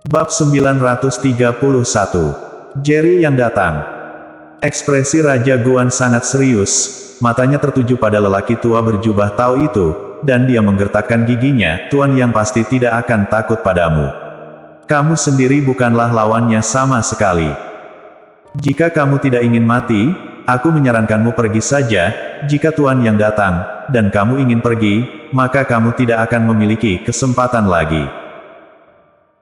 Bab 931. Jerry yang datang. Ekspresi Raja Guan sangat serius, matanya tertuju pada lelaki tua berjubah Tao itu, dan dia menggertakkan giginya. Tuan yang pasti tidak akan takut padamu. Kamu sendiri bukanlah lawannya sama sekali. Jika kamu tidak ingin mati, aku menyarankanmu pergi saja. Jika Tuan yang datang, dan kamu ingin pergi, maka kamu tidak akan memiliki kesempatan lagi.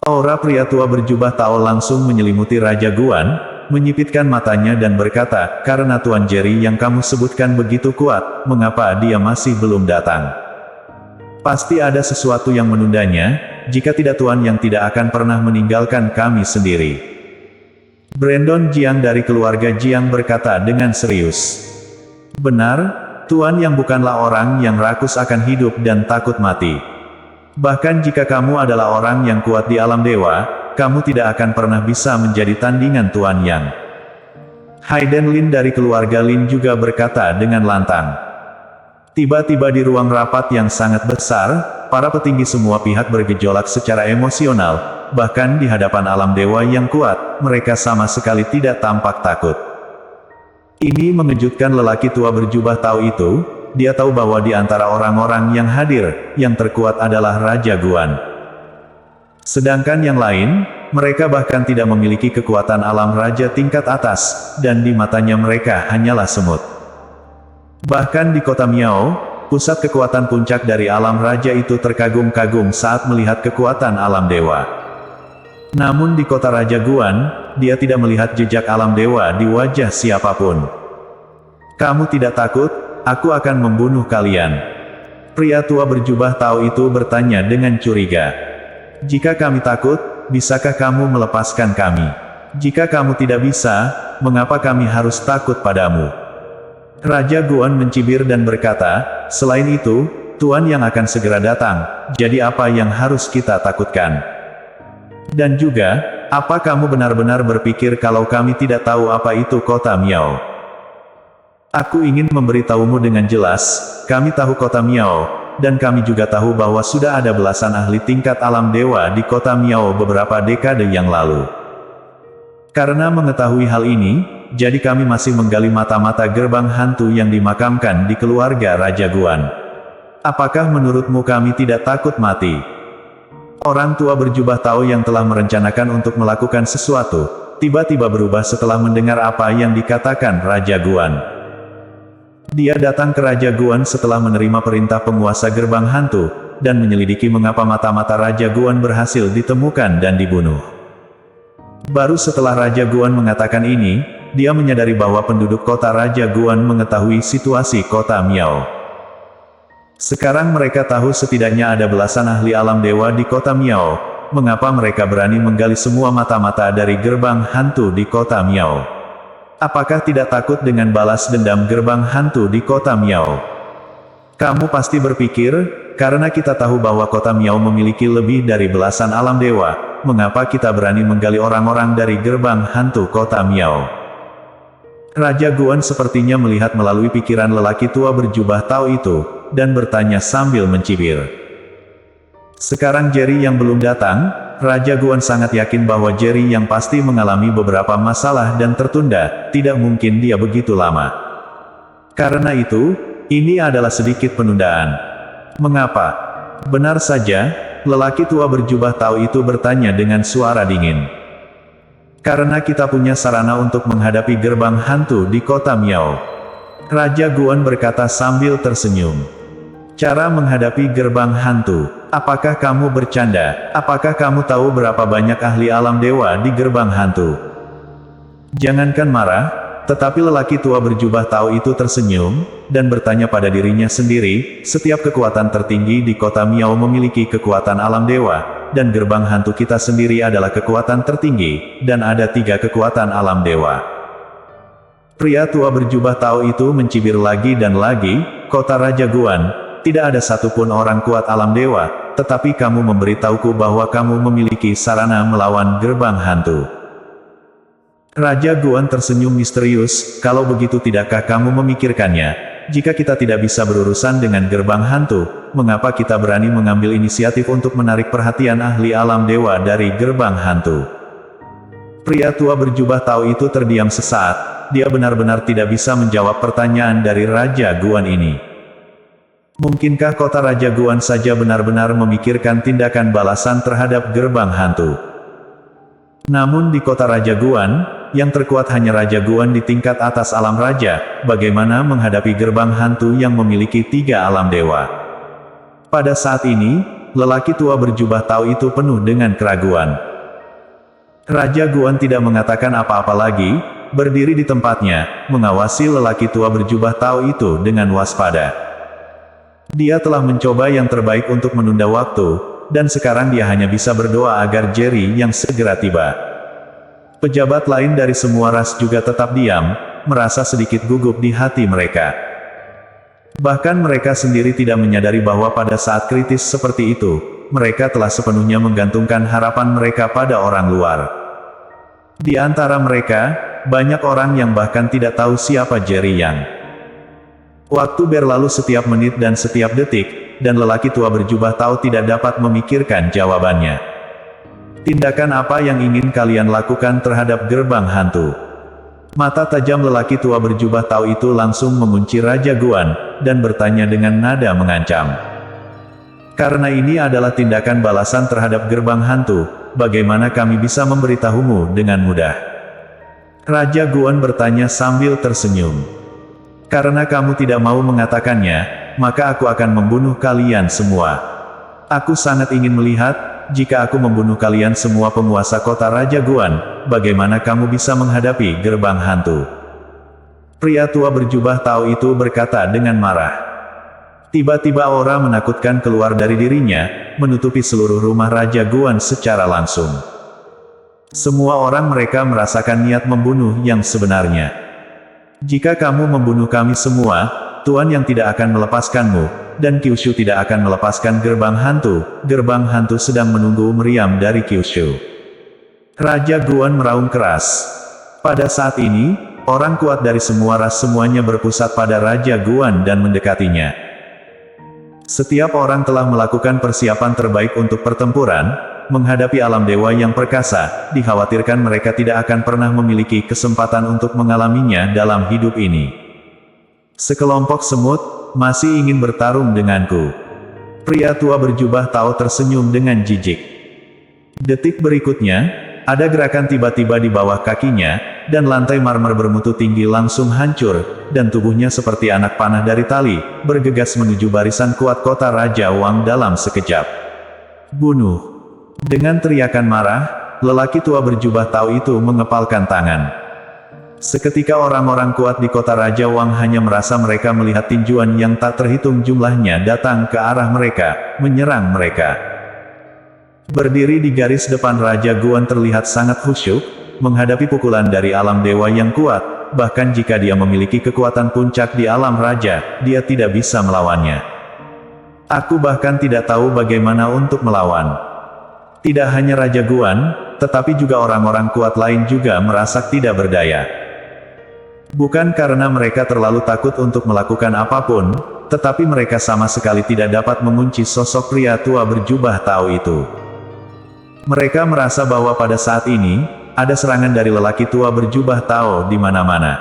Aura pria tua berjubah Tao langsung menyelimuti Raja Guan, menyipitkan matanya dan berkata, karena Tuan Jerry yang kamu sebutkan begitu kuat, mengapa dia masih belum datang? Pasti ada sesuatu yang menundanya, jika tidak Tuan yang tidak akan pernah meninggalkan kami sendiri. Brandon Jiang dari keluarga Jiang berkata dengan serius. Benar, Tuan yang bukanlah orang yang rakus akan hidup dan takut mati. Bahkan jika kamu adalah orang yang kuat di alam dewa, kamu tidak akan pernah bisa menjadi tandingan Tuan Yang. Hayden Lin dari keluarga Lin juga berkata dengan lantang. Tiba-tiba di ruang rapat yang sangat besar, para petinggi semua pihak bergejolak secara emosional, bahkan di hadapan alam dewa yang kuat, mereka sama sekali tidak tampak takut. Ini mengejutkan lelaki tua berjubah Tao itu. Dia tahu bahwa di antara orang-orang yang hadir, yang terkuat adalah Raja Guan. Sedangkan yang lain, mereka bahkan tidak memiliki kekuatan alam raja tingkat atas, dan di matanya mereka hanyalah semut. Bahkan di kota Miao, pusat kekuatan puncak dari alam raja itu terkagum-kagum saat melihat kekuatan alam dewa. Namun di kota Raja Guan, dia tidak melihat jejak alam dewa di wajah siapapun. Kamu tidak takut? Aku akan membunuh kalian. Pria tua berjubah Tao itu bertanya dengan curiga. Jika kami takut, bisakah kamu melepaskan kami? Jika kamu tidak bisa, mengapa kami harus takut padamu? Raja Guan mencibir dan berkata, selain itu, Tuan yang akan segera datang, jadi apa yang harus kita takutkan? Dan juga, apa kamu benar-benar berpikir kalau kami tidak tahu apa itu kota Miao? Aku ingin memberitahumu dengan jelas, kami tahu kota Miao, dan kami juga tahu bahwa sudah ada belasan ahli tingkat alam dewa di kota Miao beberapa dekade yang lalu. Karena mengetahui hal ini, jadi kami masih menggali mata-mata gerbang hantu yang dimakamkan di keluarga Raja Guan. Apakah menurutmu kami tidak takut mati? Orang tua berjubah Tao yang telah merencanakan untuk melakukan sesuatu, tiba-tiba berubah setelah mendengar apa yang dikatakan Raja Guan. Dia datang ke Raja Guan setelah menerima perintah penguasa gerbang hantu, dan menyelidiki mengapa mata-mata Raja Guan berhasil ditemukan dan dibunuh. Baru setelah Raja Guan mengatakan ini, dia menyadari bahwa penduduk kota Raja Guan mengetahui situasi kota Miao. Sekarang mereka tahu setidaknya ada belasan ahli alam dewa di kota Miao, mengapa mereka berani menggali semua mata-mata dari gerbang hantu di kota Miao. Apakah tidak takut dengan balas dendam gerbang hantu di kota Miao? Kamu pasti berpikir, karena kita tahu bahwa kota Miao memiliki lebih dari belasan alam dewa, mengapa kita berani menggali orang-orang dari gerbang hantu kota Miao? Raja Guan sepertinya melihat melalui pikiran lelaki tua berjubah Tao itu, dan bertanya sambil mencibir. Sekarang Jerry yang belum datang, Raja Guan sangat yakin bahwa Jerry yang pasti mengalami beberapa masalah dan tertunda, tidak mungkin dia begitu lama. Karena itu, ini adalah sedikit penundaan. Mengapa? Benar saja, lelaki tua berjubah Tao itu bertanya dengan suara dingin. Karena kita punya sarana untuk menghadapi gerbang hantu di kota Miao. Raja Guan berkata sambil tersenyum. Cara menghadapi gerbang hantu. Apakah kamu bercanda? Apakah kamu tahu berapa banyak ahli alam dewa di gerbang hantu? Jangankan marah, tetapi lelaki tua berjubah Tao itu tersenyum, dan bertanya pada dirinya sendiri, setiap kekuatan tertinggi di kota Miao memiliki kekuatan alam dewa, dan gerbang hantu kita sendiri adalah kekuatan tertinggi, dan ada 3 kekuatan alam dewa. Pria tua berjubah Tao itu mencibir lagi dan lagi, kota Raja Guan, tidak ada satupun orang kuat alam dewa, tetapi kamu memberitahuku bahwa kamu memiliki sarana melawan gerbang hantu. Raja Guan tersenyum misterius, kalau begitu tidakkah kamu memikirkannya? jika kita tidak bisa berurusan dengan gerbang hantu, mengapa kita berani mengambil inisiatif untuk menarik perhatian ahli alam dewa dari gerbang hantu? Pria tua berjubah tahu itu terdiam sesaat, dia benar-benar tidak bisa menjawab pertanyaan dari Raja Guan ini. Mungkinkah kota Raja Guan saja benar-benar memikirkan tindakan balasan terhadap gerbang hantu? Namun di kota Raja Guan, yang terkuat hanya Raja Guan di tingkat atas alam raja, bagaimana menghadapi gerbang hantu yang memiliki 3 alam dewa? Pada saat ini, lelaki tua berjubah tahu itu penuh dengan keraguan. Raja Guan tidak mengatakan apa-apa lagi, berdiri di tempatnya, mengawasi lelaki tua berjubah tahu itu dengan waspada. Dia telah mencoba yang terbaik untuk menunda waktu, dan sekarang dia hanya bisa berdoa agar Jerry yang segera tiba. Pejabat lain dari semua ras juga tetap diam, merasa sedikit gugup di hati mereka. Bahkan mereka sendiri tidak menyadari bahwa pada saat kritis seperti itu, mereka telah sepenuhnya menggantungkan harapan mereka pada orang luar. Di antara mereka, banyak orang yang bahkan tidak tahu siapa Jerry Yang. Waktu berlalu setiap menit dan setiap detik, dan lelaki tua berjubah tahu tidak dapat memikirkan jawabannya. Tindakan apa yang ingin kalian lakukan terhadap gerbang hantu? Mata tajam lelaki tua berjubah tahu itu langsung mengunci Raja Guan, dan bertanya dengan nada mengancam. Karena ini adalah tindakan balasan terhadap gerbang hantu, bagaimana kami bisa memberitahumu dengan mudah? Raja Guan bertanya sambil tersenyum. Karena kamu tidak mau mengatakannya, maka aku akan membunuh kalian semua. Aku sangat ingin melihat, jika aku membunuh kalian semua penguasa kota Raja Guan, bagaimana kamu bisa menghadapi gerbang hantu? Pria tua berjubah tahu itu berkata dengan marah. Tiba-tiba aura menakutkan keluar dari dirinya, menutupi seluruh rumah Raja Guan secara langsung. Semua orang mereka merasakan niat membunuh yang sebenarnya. Jika kamu membunuh kami semua, Tuan yang tidak akan melepaskanmu, dan Kyushu tidak akan melepaskan gerbang hantu sedang menunggu meriam dari Kyushu. Raja Guan meraung keras. Pada saat ini, orang kuat dari semua ras semuanya berpusat pada Raja Guan dan mendekatinya. Setiap orang telah melakukan persiapan terbaik untuk pertempuran, menghadapi alam dewa yang perkasa, dikhawatirkan mereka tidak akan pernah memiliki kesempatan untuk mengalaminya dalam hidup ini. Sekelompok semut, masih ingin bertarung denganku. Pria tua berjubah tahu tersenyum dengan jijik. Detik berikutnya, ada gerakan tiba-tiba di bawah kakinya, dan lantai marmer bermutu tinggi langsung hancur, dan tubuhnya seperti anak panah dari tali, bergegas menuju barisan kuat kota Raja Wang dalam sekejap. Bunuh! Dengan teriakan marah, lelaki tua berjubah tahu itu mengepalkan tangan. Seketika orang-orang kuat di kota Raja Wang hanya merasa mereka melihat tinjuan yang tak terhitung jumlahnya datang ke arah mereka, menyerang mereka. Berdiri di garis depan Raja Guan terlihat sangat khusyuk, menghadapi pukulan dari alam dewa yang kuat, bahkan jika dia memiliki kekuatan puncak di alam raja, dia tidak bisa melawannya. Aku bahkan tidak tahu bagaimana untuk melawan. Tidak hanya Raja Guan, tetapi juga orang-orang kuat lain juga merasa tidak berdaya. Bukan karena mereka terlalu takut untuk melakukan apapun, tetapi mereka sama sekali tidak dapat mengunci sosok pria tua berjubah tahu itu. Mereka merasa bahwa pada saat ini, ada serangan dari lelaki tua berjubah tahu di mana-mana.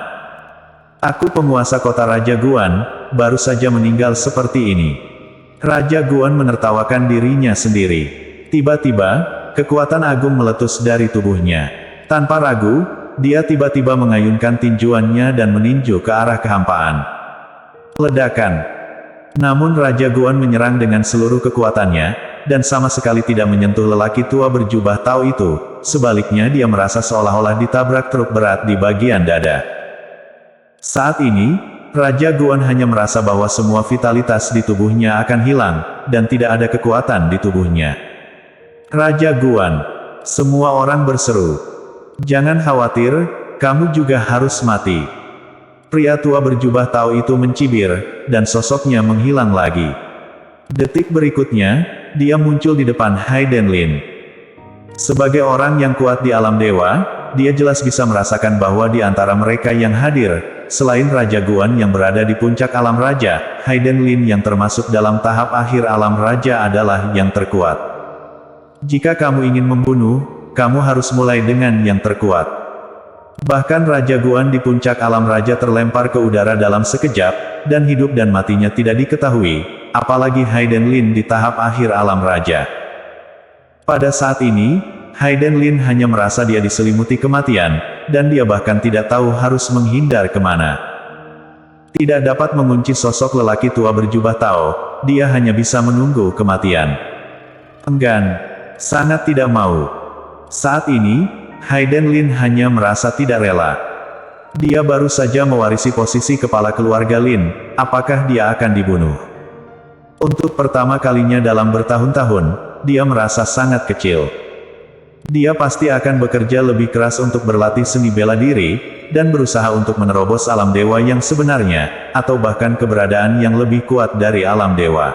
Aku penguasa kota Raja Guan, baru saja meninggal seperti ini. Raja Guan menertawakan dirinya sendiri. Tiba-tiba, kekuatan agung meletus dari tubuhnya. Tanpa ragu, dia tiba-tiba mengayunkan tinjuannya dan meninju ke arah kehampaan. Ledakan. Namun Raja Guan menyerang dengan seluruh kekuatannya, dan sama sekali tidak menyentuh lelaki tua berjubah tahu itu. Sebaliknya dia merasa seolah-olah ditabrak truk berat di bagian dada. Saat ini, Raja Guan hanya merasa bahwa semua vitalitas di tubuhnya akan hilang, dan tidak ada kekuatan di tubuhnya. Raja Guan. Semua orang berseru. Jangan khawatir, kamu juga harus mati. Pria tua berjubah tahu itu mencibir, dan sosoknya menghilang lagi. Detik berikutnya, dia muncul di depan Hai Denlin. Sebagai orang yang kuat di alam dewa, dia jelas bisa merasakan bahwa di antara mereka yang hadir, selain Raja Guan yang berada di puncak alam raja, Hayden Lin yang termasuk dalam tahap akhir alam raja adalah yang terkuat. Jika kamu ingin membunuh, kamu harus mulai dengan yang terkuat. Bahkan Raja Guan di puncak alam raja terlempar ke udara dalam sekejap, dan hidup dan matinya tidak diketahui, apalagi Hayden Lin di tahap akhir alam raja. Pada saat ini, Hayden Lin hanya merasa dia diselimuti kematian, dan dia bahkan tidak tahu harus menghindar kemana. Tidak dapat mengunci sosok lelaki tua berjubah Tao, dia hanya bisa menunggu kematian. Enggan, sangat tidak mau. Saat ini, Hayden Lin hanya merasa tidak rela. Dia baru saja mewarisi posisi kepala keluarga Lin, apakah dia akan dibunuh? Untuk pertama kalinya dalam bertahun-tahun, dia merasa sangat kecil. Dia pasti akan bekerja lebih keras untuk berlatih seni bela diri, dan berusaha untuk menerobos alam dewa yang sebenarnya, atau bahkan keberadaan yang lebih kuat dari alam dewa.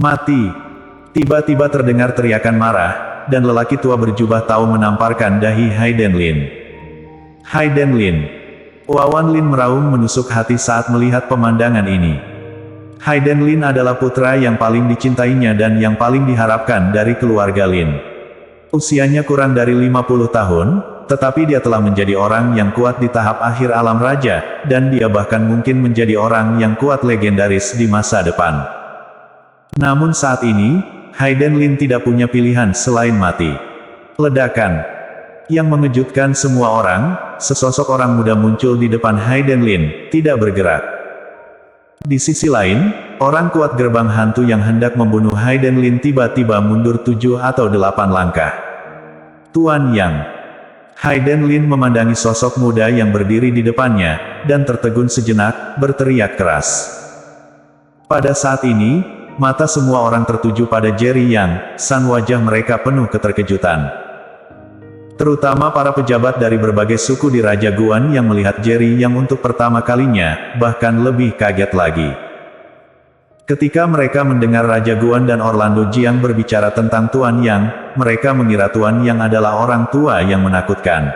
Mati! Tiba-tiba terdengar teriakan marah, dan lelaki tua berjubah Tao menamparkan dahi Hayden Lin. Hayden Lin. Wawan Lin meraung menusuk hati saat melihat pemandangan ini. Hayden Lin adalah putra yang paling dicintainya dan yang paling diharapkan dari keluarga Lin. Usianya kurang dari 50 tahun, tetapi dia telah menjadi orang yang kuat di tahap akhir alam raja, dan dia bahkan mungkin menjadi orang yang kuat legendaris di masa depan. Namun saat ini, Hayden Lin tidak punya pilihan selain mati. Ledakan yang mengejutkan semua orang, sesosok orang muda muncul di depan Hayden Lin, tidak bergerak. Di sisi lain, orang kuat gerbang hantu yang hendak membunuh Hayden Lin tiba-tiba mundur 7 atau 8 langkah. Tuan Yang. Hayden Lin memandangi sosok muda yang berdiri di depannya, dan tertegun sejenak, berteriak keras. Pada saat ini, mata semua orang tertuju pada Jerry Yang, sang wajah mereka penuh keterkejutan. Terutama para pejabat dari berbagai suku di Raja Guan yang melihat Jerry Yang untuk pertama kalinya, bahkan lebih kaget lagi. Ketika mereka mendengar Raja Guan dan Orlando Jiang berbicara tentang Tuan Yang, mereka mengira Tuan Yang adalah orang tua yang menakutkan.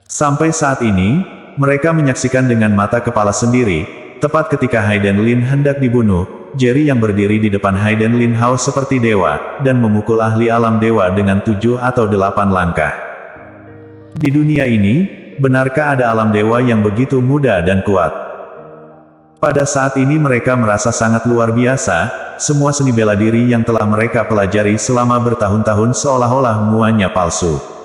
Sampai saat ini, mereka menyaksikan dengan mata kepala sendiri, tepat ketika Hayden Lin hendak dibunuh, Jerry yang berdiri di depan Hayden Lin haus seperti dewa, dan memukul ahli alam dewa dengan 7 atau 8 langkah. Di dunia ini, benarkah ada alam dewa yang begitu muda dan kuat? Pada saat ini mereka merasa sangat luar biasa, semua seni bela diri yang telah mereka pelajari selama bertahun-tahun seolah-olah semuanya palsu.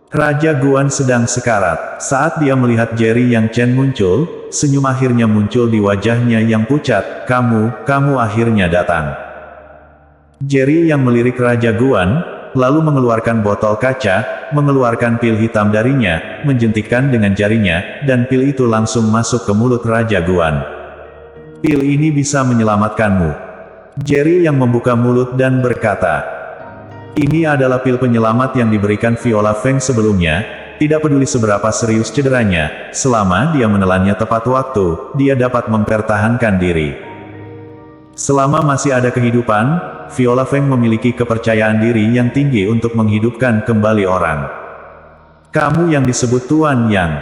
Raja Guan sedang sekarat. Saat dia melihat Jerry Yang Chen muncul, senyum akhirnya muncul di wajahnya yang pucat. Kamu akhirnya datang. Jerry yang melirik Raja Guan, lalu mengeluarkan botol kaca, mengeluarkan pil hitam darinya, menjentikkan dengan jarinya, dan pil itu langsung masuk ke mulut Raja Guan. Pil ini bisa menyelamatkanmu. Jerry yang membuka mulut dan berkata, ini adalah pil penyelamat yang diberikan Viola Feng sebelumnya, tidak peduli seberapa serius cederanya, selama dia menelannya tepat waktu, dia dapat mempertahankan diri. Selama masih ada kehidupan, Viola Feng memiliki kepercayaan diri yang tinggi untuk menghidupkan kembali orang. Kamu yang disebut Tuan Yang.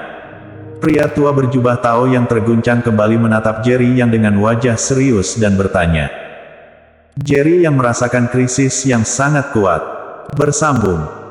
Pria tua berjubah Tao yang terguncang kembali menatap Jerry yang dengan wajah serius dan bertanya. Jerry yang merasakan krisis yang sangat kuat. Bersambung.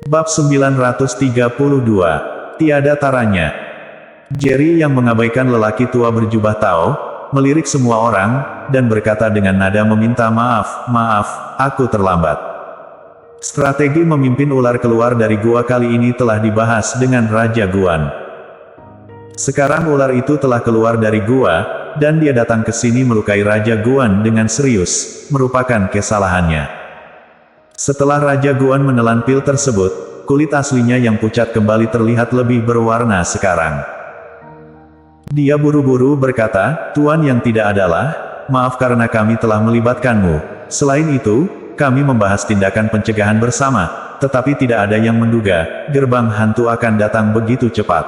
Bab 932. Tiada taranya. Jerry yang mengabaikan lelaki tua berjubah Tao, melirik semua orang, dan berkata dengan nada meminta maaf, aku terlambat. Strategi memimpin ular keluar dari gua kali ini telah dibahas dengan Raja Guan. Sekarang ular itu telah keluar dari gua, dan dia datang ke sini melukai Raja Guan dengan serius, merupakan kesalahannya. Setelah Raja Guan menelan pil tersebut, kulit aslinya yang pucat kembali terlihat lebih berwarna sekarang. Dia buru-buru berkata, Tuan Yang tidak adalah, maaf karena kami telah melibatkanmu. Selain itu, kami membahas tindakan pencegahan bersama, tetapi tidak ada yang menduga, gerbang hantu akan datang begitu cepat.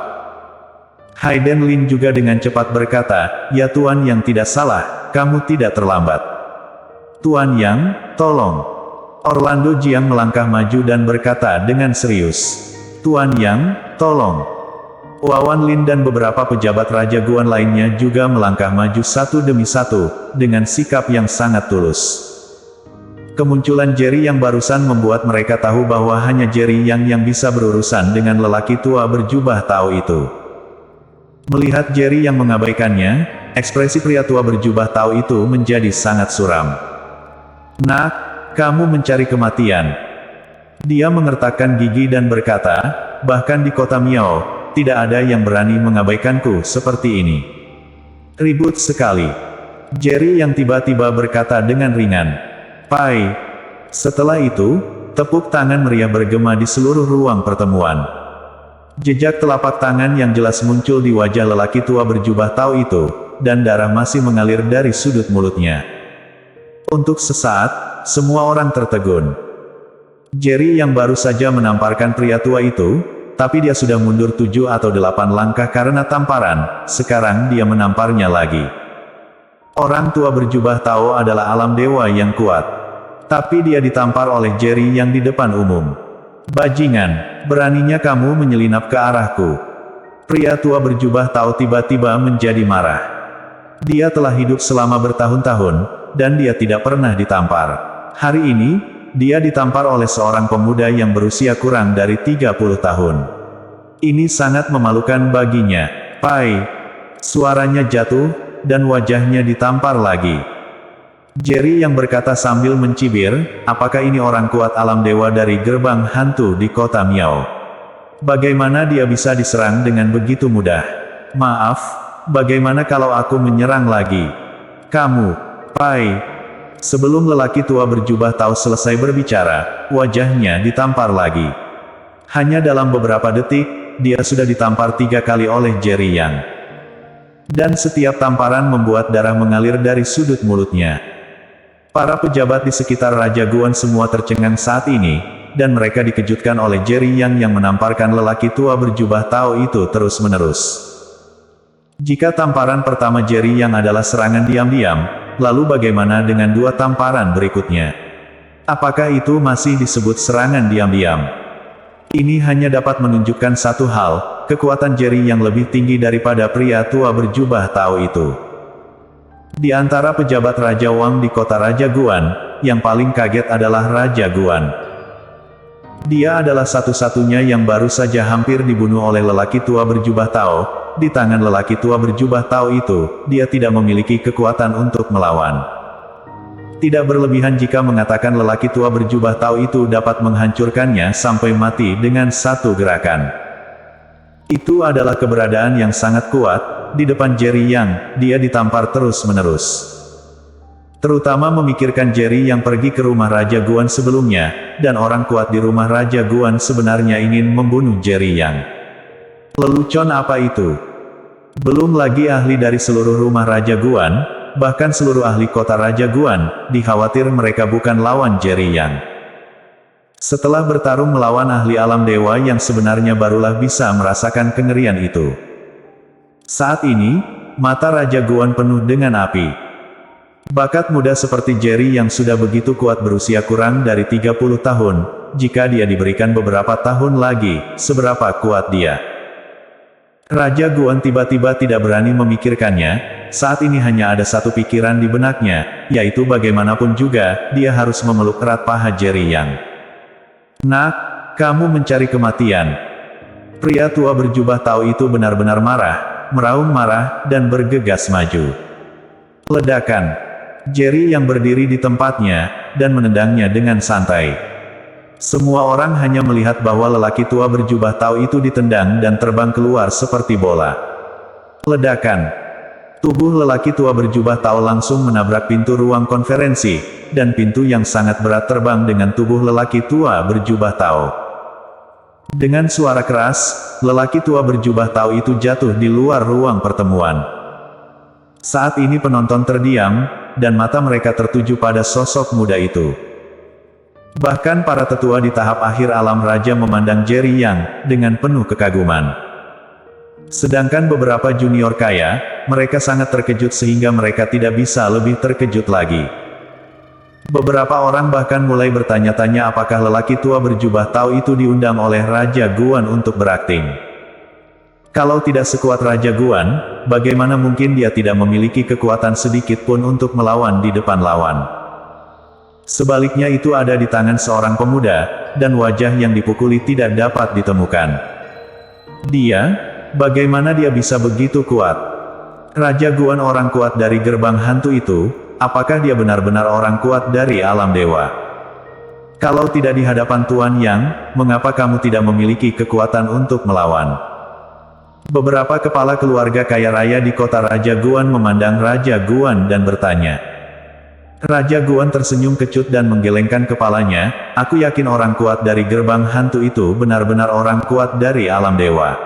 Hayden Lin juga dengan cepat berkata, ya Tuan Yang tidak salah, kamu tidak terlambat. Tuan Yang, tolong. Orlando Jiang melangkah maju dan berkata dengan serius. Tuan Yang, tolong. Wawan Lin dan beberapa pejabat Raja Guan lainnya juga melangkah maju satu demi satu, dengan sikap yang sangat tulus. Kemunculan Jerry yang barusan membuat mereka tahu bahwa hanya Jerry yang bisa berurusan dengan lelaki tua berjubah Tao itu. Melihat Jerry yang mengabaikannya, ekspresi pria tua berjubah Tao itu menjadi sangat suram. Nak, kamu mencari kematian. Dia mengertakkan gigi dan berkata, bahkan di kota Miao, tidak ada yang berani mengabaikanku seperti ini. Ribut sekali. Jerry yang tiba-tiba berkata dengan ringan. Pai. Setelah itu, tepuk tangan meriah bergema di seluruh ruang pertemuan. Jejak telapak tangan yang jelas muncul di wajah lelaki tua berjubah Tao itu, dan darah masih mengalir dari sudut mulutnya. Untuk sesaat, semua orang tertegun. Jerry yang baru saja menamparkan pria tua itu, tapi dia sudah mundur 7 atau 8 langkah karena tamparan, sekarang dia menamparnya lagi. Orang tua berjubah Tao adalah alam dewa yang kuat. Tapi dia ditampar oleh Jerry yang di depan umum. Bajingan, beraninya kamu menyelinap ke arahku. Pria tua berjubah Tao tiba-tiba menjadi marah. Dia telah hidup selama bertahun-tahun, dan dia tidak pernah ditampar. Hari ini, dia ditampar oleh seorang pemuda yang berusia kurang dari 30 tahun. Ini sangat memalukan baginya. Pai. Suaranya jatuh, dan wajahnya ditampar lagi. Jerry yang berkata sambil mencibir, apakah ini orang kuat alam dewa dari gerbang hantu di kota Miao? Bagaimana dia bisa diserang dengan begitu mudah? Maaf, bagaimana kalau aku menyerang lagi? Kamu, Pai. Sebelum lelaki tua berjubah Tao selesai berbicara, wajahnya ditampar lagi. Hanya dalam beberapa detik, dia sudah ditampar 3 kali oleh Jerry Yang. Dan setiap tamparan membuat darah mengalir dari sudut mulutnya. Para pejabat di sekitar Raja Guan semua tercengang saat ini, dan mereka dikejutkan oleh Jerry Yang menamparkan lelaki tua berjubah Tao itu terus-menerus. Jika tamparan pertama Jerry Yang adalah serangan diam-diam, lalu bagaimana dengan 2 tamparan berikutnya? Apakah itu masih disebut serangan diam-diam? Ini hanya dapat menunjukkan satu hal, kekuatan Jerry yang lebih tinggi daripada pria tua berjubah Tao itu. Di antara pejabat Raja Wang di kota Raja Guan, yang paling kaget adalah Raja Guan. Dia adalah satu-satunya yang baru saja hampir dibunuh oleh lelaki tua berjubah Tao. Di tangan lelaki tua berjubah Tao itu, dia tidak memiliki kekuatan untuk melawan. Tidak berlebihan jika mengatakan lelaki tua berjubah Tao itu dapat menghancurkannya sampai mati dengan satu gerakan. Itu adalah keberadaan yang sangat kuat. Di depan Jerry Yang, dia ditampar terus-menerus. Terutama memikirkan Jerry yang pergi ke rumah Raja Guan sebelumnya, dan orang kuat di rumah Raja Guan sebenarnya ingin membunuh Jerry Yang. Lelucon apa itu? Belum lagi ahli dari seluruh rumah Raja Guan, bahkan seluruh ahli kota Raja Guan, dikhawatir mereka bukan lawan Jerry Yang. Setelah bertarung melawan ahli alam dewa yang sebenarnya barulah bisa merasakan kengerian itu. Saat ini, mata Raja Guan penuh dengan api. Bakat muda seperti Jerry yang sudah begitu kuat berusia kurang dari 30 tahun, jika dia diberikan beberapa tahun lagi, seberapa kuat dia? Raja Guan tiba-tiba tidak berani memikirkannya, saat ini hanya ada satu pikiran di benaknya, yaitu bagaimanapun juga, dia harus memeluk erat paha Jerry Yang. Nak, kamu mencari kematian. Pria tua berjubah Tao itu benar-benar marah, meraung marah, dan bergegas maju. Ledakan. Jerry yang berdiri di tempatnya, dan menendangnya dengan santai. Semua orang hanya melihat bahwa lelaki tua berjubah Tao itu ditendang dan terbang keluar seperti bola. Ledakan. Tubuh lelaki tua berjubah Tao langsung menabrak pintu ruang konferensi, dan pintu yang sangat berat terbang dengan tubuh lelaki tua berjubah Tao. Dengan suara keras, lelaki tua berjubah Tao itu jatuh di luar ruang pertemuan. Saat ini penonton terdiam, dan mata mereka tertuju pada sosok muda itu. Bahkan para tetua di tahap akhir alam raja memandang Jerry Yang dengan penuh kekaguman. Sedangkan beberapa junior kaya, mereka sangat terkejut sehingga mereka tidak bisa lebih terkejut lagi. Beberapa orang bahkan mulai bertanya-tanya apakah lelaki tua berjubah Tao itu diundang oleh Raja Guan untuk berakting. Kalau tidak sekuat Raja Guan, bagaimana mungkin dia tidak memiliki kekuatan sedikit pun untuk melawan di depan lawan. Sebaliknya itu ada di tangan seorang pemuda, dan wajah yang dipukuli tidak dapat ditemukan. Dia, bagaimana dia bisa begitu kuat? Raja Guan orang kuat dari gerbang hantu itu, apakah dia benar-benar orang kuat dari alam dewa? Kalau tidak di hadapan Tuan Yang, mengapa kamu tidak memiliki kekuatan untuk melawan? Beberapa kepala keluarga kaya raya di kota Raja Guan memandang Raja Guan dan bertanya. Raja Guan tersenyum kecut dan menggelengkan kepalanya, aku yakin orang kuat dari gerbang hantu itu benar-benar orang kuat dari alam dewa.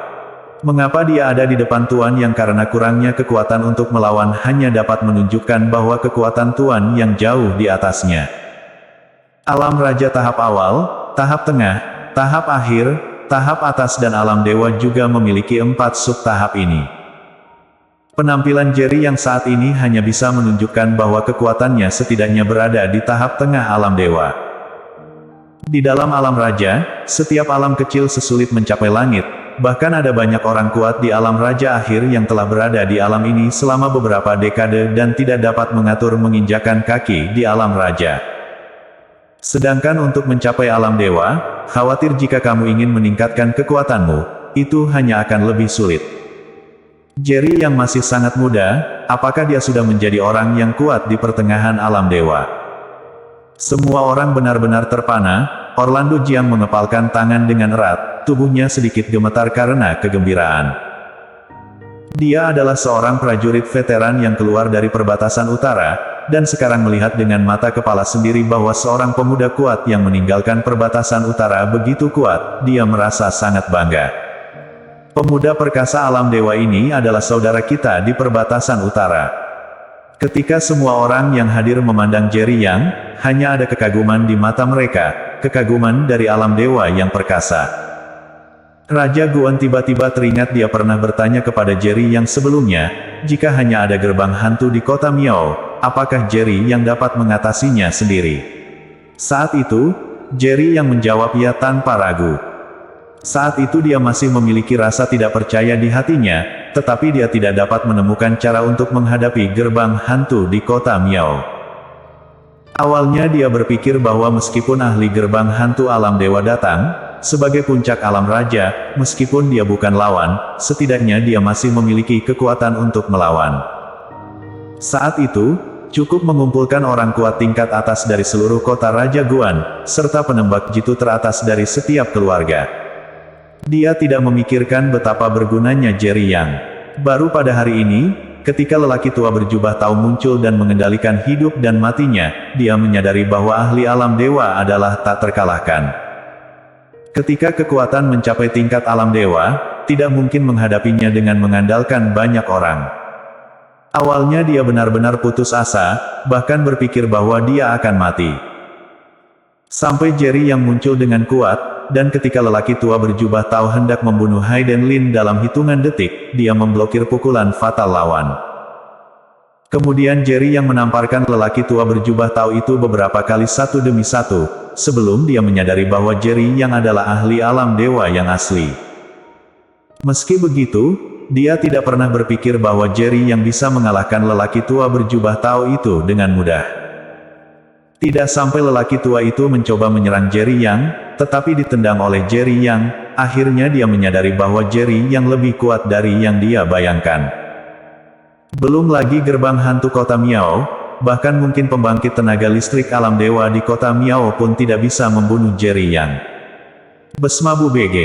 Mengapa dia ada di depan Tuan Yang? Karena kurangnya kekuatan untuk melawan hanya dapat menunjukkan bahwa kekuatan Tuan Yang jauh di atasnya. Alam raja tahap awal, tahap tengah, tahap akhir, tahap atas dan alam dewa juga memiliki 4 sub-tahap ini. Penampilan Jerry yang saat ini hanya bisa menunjukkan bahwa kekuatannya setidaknya berada di tahap tengah alam dewa. Di dalam alam raja, setiap alam kecil sesulit mencapai langit, bahkan ada banyak orang kuat di alam raja akhir yang telah berada di alam ini selama beberapa dekade dan tidak dapat mengatur menginjakan kaki di alam raja. Sedangkan untuk mencapai alam dewa, khawatir jika kamu ingin meningkatkan kekuatanmu, itu hanya akan lebih sulit. Jerry yang masih sangat muda, apakah dia sudah menjadi orang yang kuat di pertengahan alam dewa? Semua orang benar-benar terpana. Orlando Jiang mengepalkan tangan dengan erat, tubuhnya sedikit gemetar karena kegembiraan. Dia adalah seorang prajurit veteran yang keluar dari perbatasan utara, dan sekarang melihat dengan mata kepala sendiri bahwa seorang pemuda kuat yang meninggalkan perbatasan utara begitu kuat, dia merasa sangat bangga. Pemuda perkasa alam dewa ini adalah saudara kita di perbatasan utara. Ketika semua orang yang hadir memandang Jerry Yang, hanya ada kekaguman di mata mereka, kekaguman dari alam dewa yang perkasa. Raja Guan tiba-tiba teringat dia pernah bertanya kepada Jerry Yang sebelumnya, jika hanya ada gerbang hantu di kota Miao, apakah Jerry Yang dapat mengatasinya sendiri? Saat itu, Jerry Yang menjawab ya tanpa ragu. Saat itu dia masih memiliki rasa tidak percaya di hatinya, tetapi dia tidak dapat menemukan cara untuk menghadapi gerbang hantu di kota Miao. Awalnya dia berpikir bahwa meskipun ahli gerbang hantu alam dewa datang, sebagai puncak alam raja, meskipun dia bukan lawan, setidaknya dia masih memiliki kekuatan untuk melawan. Saat itu, cukup mengumpulkan orang kuat tingkat atas dari seluruh kota Raja Guan, serta penembak jitu teratas dari setiap keluarga. Dia tidak memikirkan betapa bergunanya Jerry Yang. Baru pada hari ini, ketika lelaki tua berjubah Tao muncul dan mengendalikan hidup dan matinya, dia menyadari bahwa ahli alam dewa adalah tak terkalahkan. Ketika kekuatan mencapai tingkat alam dewa, tidak mungkin menghadapinya dengan mengandalkan banyak orang. Awalnya dia benar-benar putus asa, bahkan berpikir bahwa dia akan mati. Sampai Jerry yang muncul dengan kuat, dan ketika lelaki tua berjubah Tao hendak membunuh Hayden Lin dalam hitungan detik, dia memblokir pukulan fatal lawan. Kemudian Jerry yang menamparkan lelaki tua berjubah Tao itu beberapa kali satu demi satu, sebelum dia menyadari bahwa Jerry yang adalah ahli alam dewa yang asli. Meski begitu, dia tidak pernah berpikir bahwa Jerry yang bisa mengalahkan lelaki tua berjubah Tao itu dengan mudah. Tidak sampai lelaki tua itu mencoba menyerang Jerry Yang, tetapi ditendang oleh Jerry Yang, akhirnya dia menyadari bahwa Jerry yang lebih kuat dari yang dia bayangkan. Belum lagi gerbang hantu kota Miao, bahkan mungkin pembangkit tenaga listrik alam dewa di kota Miao pun tidak bisa membunuh Jerry Yang. Besmabu BG.